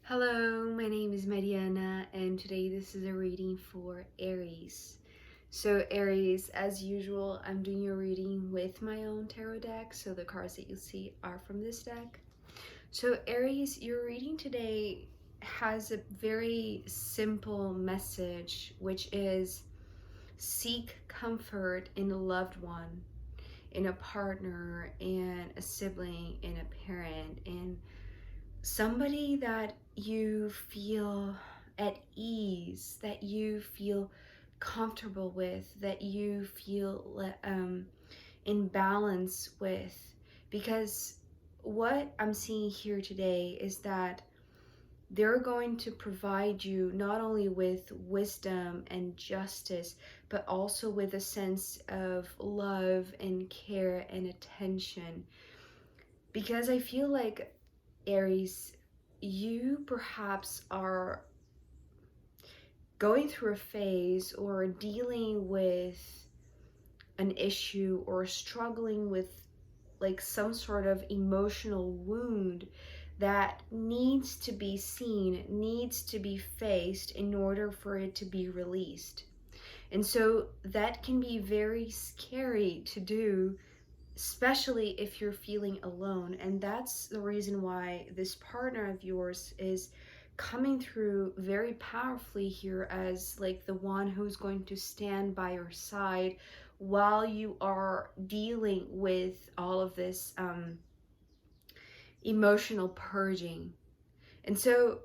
Hello, my name is Mariana, and today this is a reading for Aries. So Aries, as usual, I'm doing your reading with my own tarot deck, so the cards that you see are from this deck. So Aries, your reading today has a very simple message, which is seek comfort in a loved one, in a partner, and a sibling, and a parent, and somebody that you feel at ease, that you feel comfortable with, that you feel in balance with. Because what I'm seeing here today is that they're going to provide you not only with wisdom and justice, but also with a sense of love and care and attention. Because I feel like, Aries, you perhaps are going through a phase or dealing with an issue or struggling with like some sort of emotional wound that needs to be seen, needs to be faced in order for it to be released. And so that can be very scary to do, especially if you're feeling alone. And that's the reason why this partner of yours is coming through very powerfully here as like the one who's going to stand by your side while you are dealing with all of this emotional purging. And so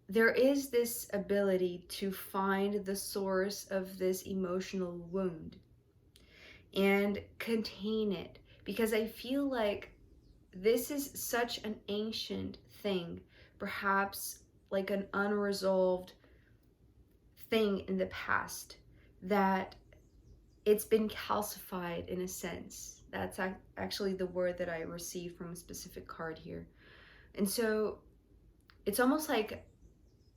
there is this ability to find the source of this emotional wound and contain it, because I feel like this is such an ancient thing, perhaps like an unresolved thing in the past, that it's been calcified in a sense. That's actually the word that I received from a specific card here. And so it's almost like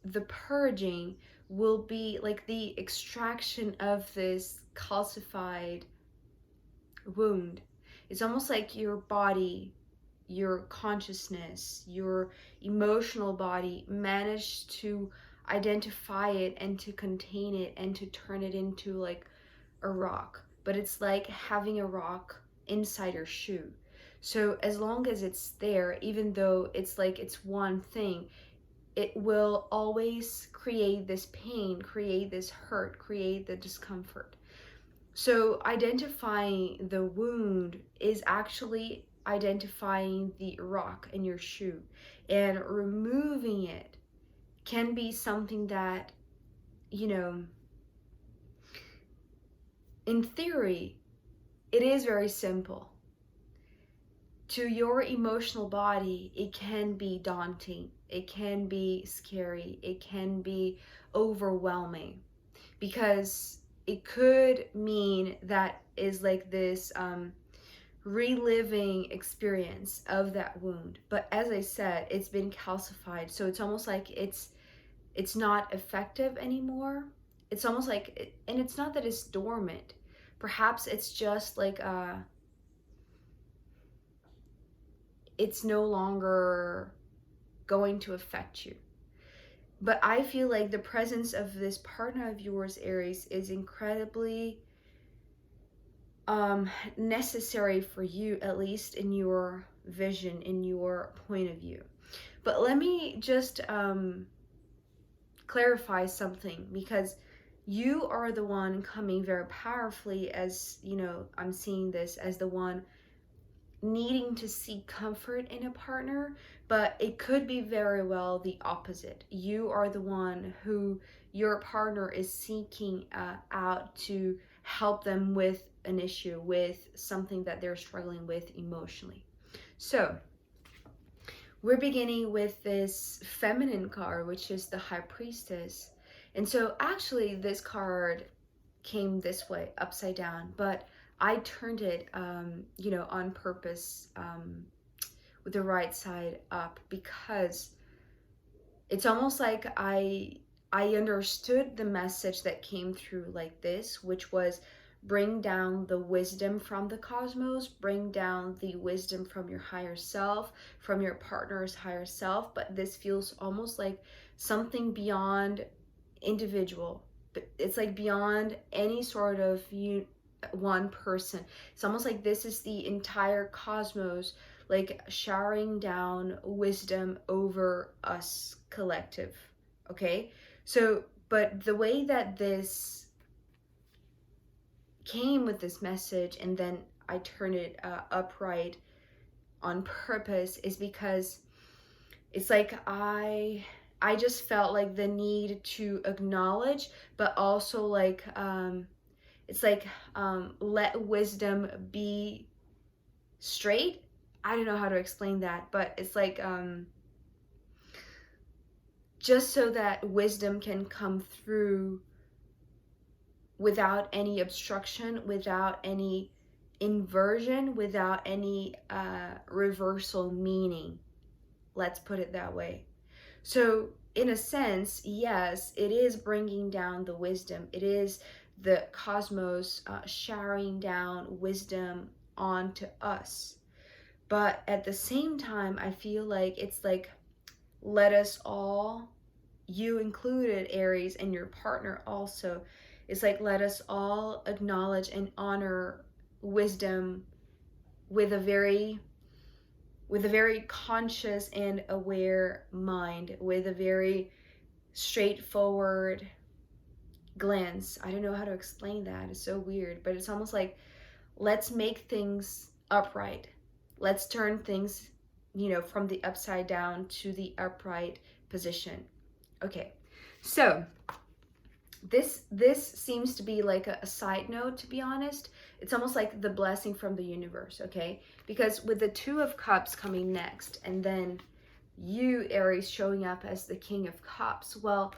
the purging will be like the extraction of this calcified wound. It's almost like your body, your consciousness, your emotional body managed to identify it and to contain it and to turn it into like a rock. But it's like having a rock inside your shoe. So as long as it's there, even though it's like it's one thing, it will always create this pain, create this hurt, create the discomfort. So identifying the wound is actually identifying the rock in your shoe, and removing it can be something that, you know, in theory, it is very simple. To your emotional body, it can be daunting, it can be scary, it can be overwhelming, because it could mean that is like this reliving experience of that wound. But as I said, it's been calcified, so it's almost like it's not effective anymore. It's almost like and it's not that it's dormant. Perhaps it's just like it's no longer going to affect you. But I feel like the presence of this partner of yours, Aries, is incredibly necessary for you, at least in your vision, in your point of view. But let me just clarify something, because you are the one coming very powerfully, as you know, I'm seeing this as the one needing to seek comfort in a partner, but it could be very well the opposite. You are the one who your partner is seeking out to help them with an issue, with something that they're struggling with emotionally. So we're beginning with this feminine card, which is the High Priestess. And so actually this card came this way, upside down, but I turned it, on purpose, with the right side up, because it's almost like I understood the message that came through like this, which was bring down the wisdom from the cosmos, bring down the wisdom from your higher self, from your partner's higher self. But this feels almost like something beyond individual. It's like beyond any sort of one person. It's almost like this is the entire cosmos, like showering down wisdom over us collective. Okay, so but the way that this came with this message, and then I turned it upright on purpose, is because it's like I just felt like the need to acknowledge, but also like it's like let wisdom be straight. I don't know how to explain that, but it's like just so that wisdom can come through without any obstruction, without any inversion, without any reversal meaning. Let's put it that way. So in a sense, yes, it is bringing down the wisdom. It is the cosmos showering down wisdom onto us. But at the same time, I feel like it's like, let us all, you included, Aries, and your partner also, it's like, let us all acknowledge and honor wisdom with a very conscious and aware mind, with a very straightforward glance. I don't know how to explain that. It's so weird, but it's almost like, let's make things upright. Let's turn things, from the upside down to the upright position. Okay, so this seems to be like a side note, to be honest. It's almost like the blessing from the universe, okay? Because with the Two of Cups coming next, and then you, Aries, showing up as the King of Cups, well,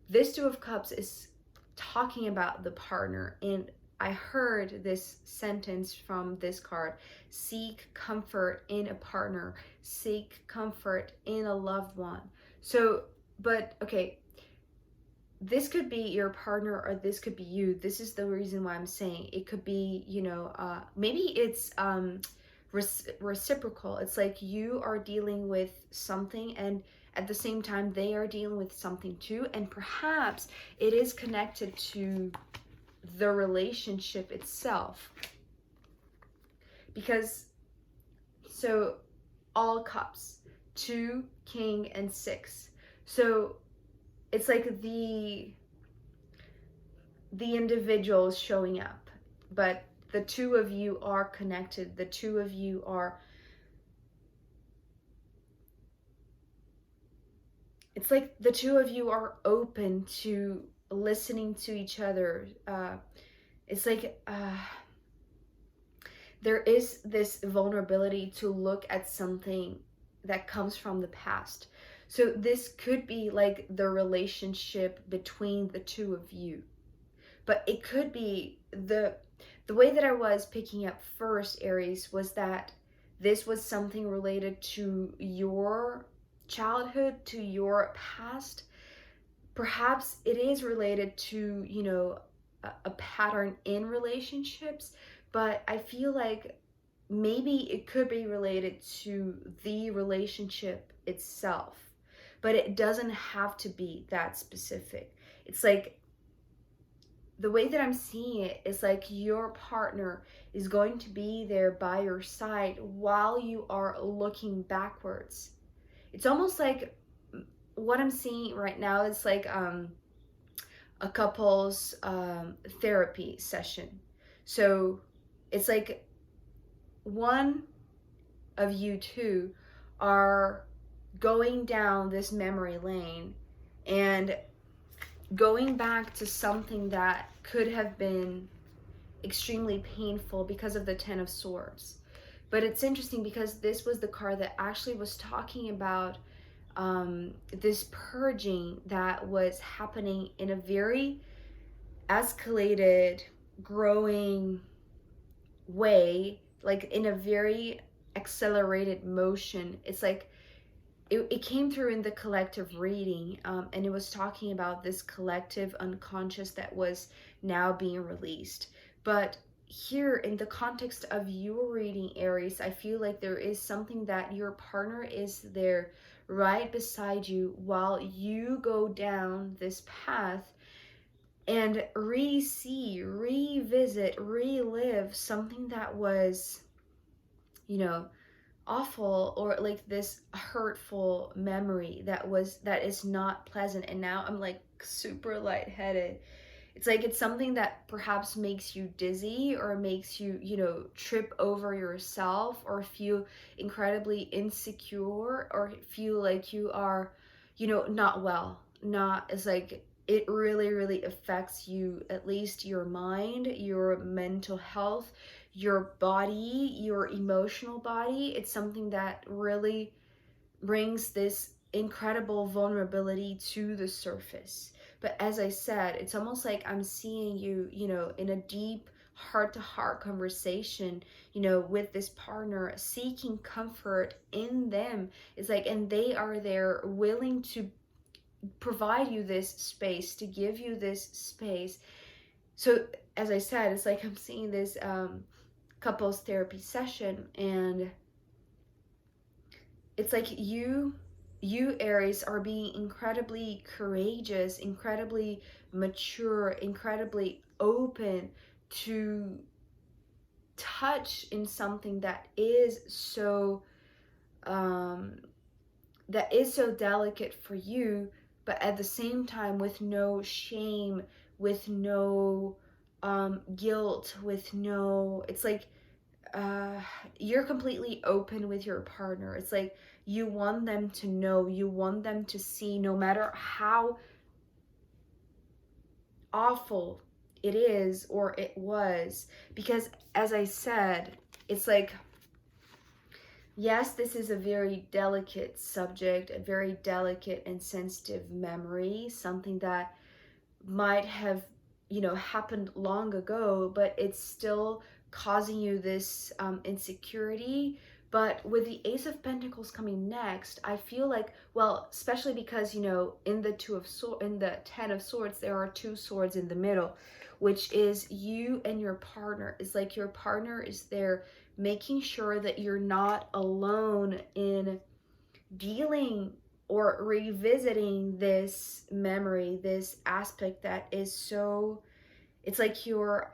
this Two of Cups is talking about the partner. And I heard this sentence from this card: seek comfort in a partner, seek comfort in a loved one. So, but okay, this could be your partner, or this could be you. This is the reason why I'm saying it could be, maybe it's reciprocal. It's like you are dealing with something, and at the same time they are dealing with something too, and perhaps it is connected to the relationship itself. Because, so all cups, 2, king, and 6. So it's like the individuals showing up, but the two of you are connected. The two of you are, it's like the two of you are open to listening to each other. It's like there is this vulnerability to look at something that comes from the past. So this could be like the relationship between the two of you. But it could be the way that I was picking up first, Aries, was that this was something related to your childhood, to your past. Perhaps it is related to, a pattern in relationships, but I feel like maybe it could be related to the relationship itself. But it doesn't have to be that specific. It's like, the way that I'm seeing it is like your partner is going to be there by your side while you are looking backwards. It's almost like what I'm seeing right now is like a couple's therapy session. So it's like one of you two are going down this memory lane and going back to something that could have been extremely painful because of the Ten of Swords. But it's interesting because this was the card that actually was talking about this purging that was happening in a very escalated, growing way, like in a very accelerated motion. It's like it came through in the collective reading, and it was talking about this collective unconscious that was now being released. But here in the context of your reading, Aries, I feel like there is something that your partner is there right beside you while you go down this path and re-see, revisit, relive something that was, you know, awful, or like this hurtful memory that is not pleasant. And now I'm like super lightheaded. It's like it's something that perhaps makes you dizzy, or makes you, trip over yourself, or feel incredibly insecure, or feel like you are, not well. Not, it's like it really, really affects you, at least your mind, your mental health, your body, your emotional body. It's something that really brings this incredible vulnerability to the surface. But as I said, it's almost like I'm seeing you, in a deep heart to heart conversation, with this partner, seeking comfort in them. It's like, and they are there willing to provide you this space, to give you this space. So, as I said, it's like I'm seeing this couples therapy session, and it's like you Aries are being incredibly courageous, incredibly mature, incredibly open to touch in something that is so um delicate for you, but at the same time with no shame, with no guilt, with no, it's like uh, you're completely open with your partner. It's like you want them to know, you want them to see, no matter how awful it is or it was. Because as I said, it's like, yes, this is a very delicate subject, a very delicate and sensitive memory, something that might have, happened long ago, but it's still causing you this insecurity. But with the Ace of Pentacles coming next, I feel like, well, especially because, in the in the Ten of Swords, there are two swords in the middle, which is you and your partner. It's like your partner is there making sure that you're not alone in dealing or revisiting this memory, this aspect that is so, it's like your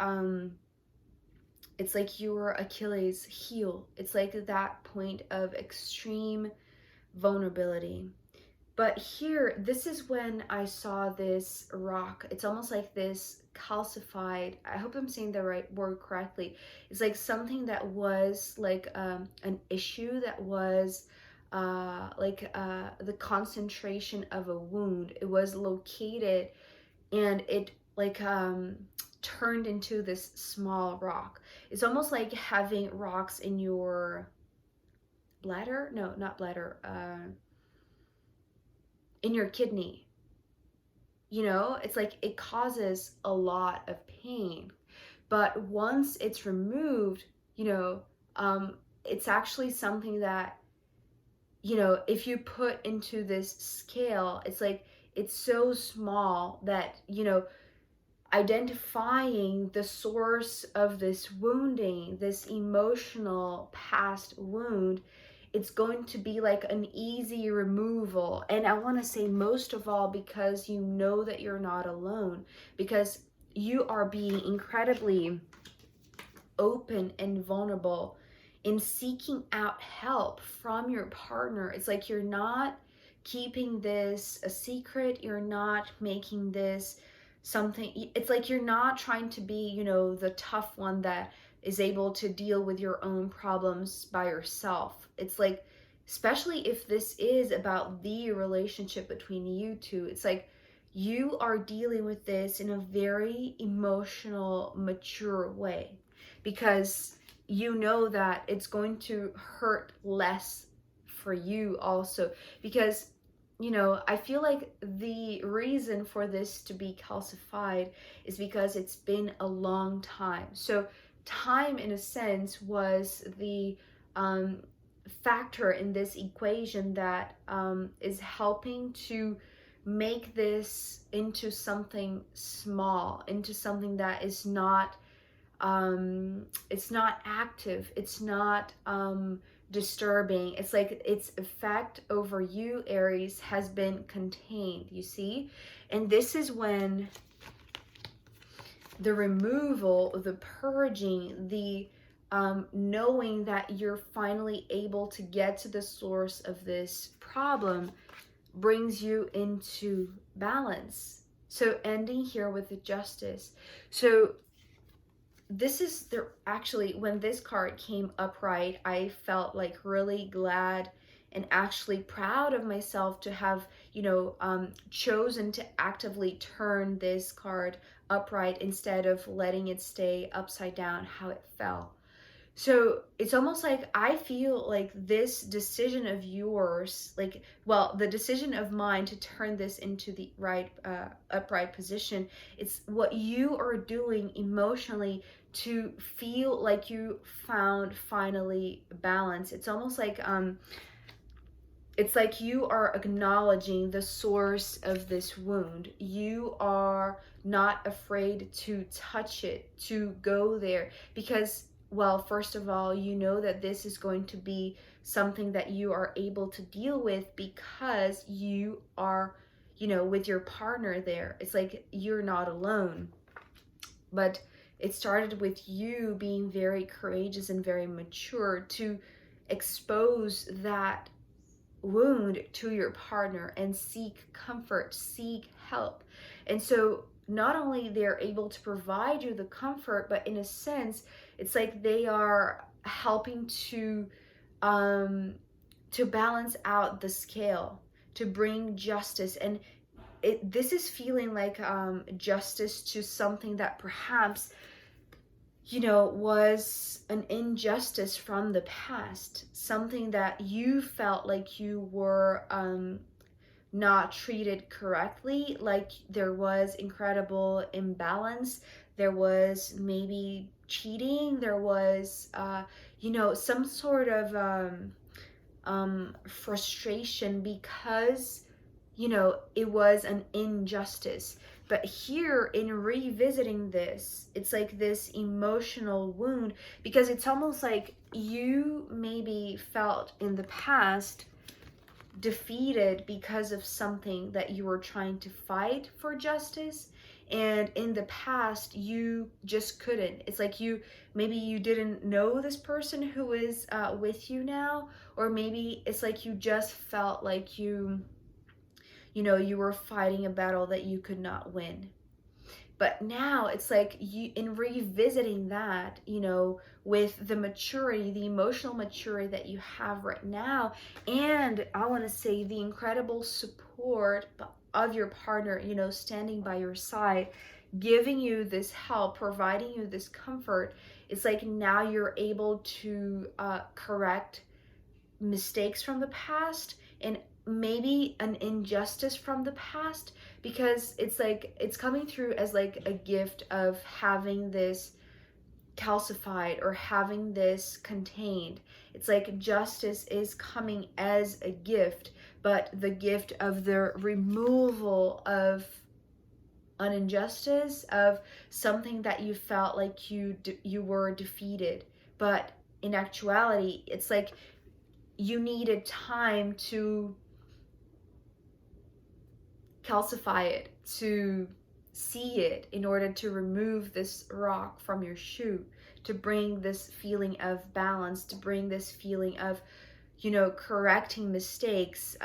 Achilles heel. It's like that point of extreme vulnerability. But here, this is when I saw this rock. It's almost like this calcified, I hope I'm saying the right word correctly. It's like something that was like an issue that was the concentration of a wound. It was located, and it like turned into this small rock. It's almost like having rocks in your bladder. No, not bladder. In your kidney. It's like it causes a lot of pain. But once it's removed, it's actually something that, if you put into this scale, it's like it's so small that, identifying the source of this wounding, this emotional past wound, it's going to be like an easy removal. And I want to say, most of all, because you know that you're not alone, because you are being incredibly open and vulnerable in seeking out help from your partner. It's like you're not keeping this a secret, you're not making this something, it's like you're not trying to be, the tough one that is able to deal with your own problems by yourself. It's like, especially if this is about the relationship between you two, it's like you are dealing with this in a very emotional, mature way, because you know that it's going to hurt less for you also. Because I feel like the reason for this to be calcified is because it's been a long time. So time, in a sense, was the factor in this equation that is helping to make this into something small, into something that is not it's not active, it's not disturbing. It's like its effect over you, Aries, has been contained, you see? And this is when the removal, the purging, the knowing that you're finally able to get to the source of this problem brings you into balance. So ending here with the Justice. So this is the actually, when this card came upright, I felt like really glad and actually proud of myself to have, you know, chosen to actively turn this card upright instead of letting it stay upside down how it fell. So it's almost like I feel like this decision of yours, like, well, the decision of mine to turn this into the right upright position, it's what you are doing emotionally to feel like you found finally balance. It's almost like it's like you are acknowledging the source of this wound. You are not afraid to touch it, to go there, because, well, first of all, you know that this is going to be something that you are able to deal with because you are, you know, with your partner there. It's like you're not alone. But it started with you being very courageous and very mature to expose that wound to your partner and seek comfort, seek help. And so not only they're able to provide you the comfort, but in a sense, it's like they are helping to balance out the scale, to bring justice. And this is feeling like justice to something that perhaps, you know, was an injustice from the past, something that you felt like you were not treated correctly, like there was incredible imbalance, there was maybe cheating, there was, you know, some sort of frustration because, you know, it was an injustice. But here in revisiting this, it's like this emotional wound, because it's almost like you maybe felt in the past defeated because of something that you were trying to fight for justice, and in the past you just couldn't. It's like you, maybe you didn't know this person who is with you now, or maybe it's like you just felt like you know, you were fighting a battle that you could not win. But now it's like you, in revisiting that, you know, with the maturity, the emotional maturity that you have right now, and I want to say the incredible support of your partner, you know, standing by your side, giving you this help, providing you this comfort. It's like now you're able to correct mistakes from the past and maybe an injustice from the past, because it's like it's coming through as like a gift of having this calcified or having this contained. It's like justice is coming as a gift, but the gift of the removal of an injustice, of something that you felt like you were defeated. But in actuality, it's like you needed time to calcify it, to see it, in order to remove this rock from your shoe, to bring this feeling of balance, to bring this feeling of, you know, correcting mistakes,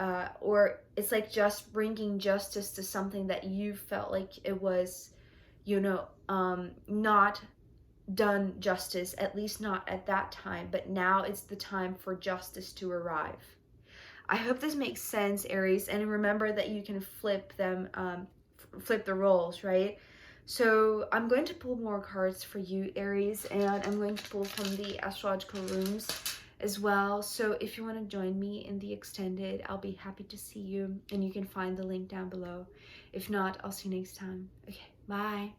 or it's like just bringing justice to something that you felt like it was, you know, not done justice, at least not at that time, but now it's the time for justice to arrive. I hope this makes sense, Aries, and remember that you can flip them, flip the roles, right? So I'm going to pull more cards for you, Aries, and I'm going to pull from the astrological rooms as well. So if you want to join me in the extended, I'll be happy to see you, and you can find the link down below. If not, I'll see you next time. Okay, bye.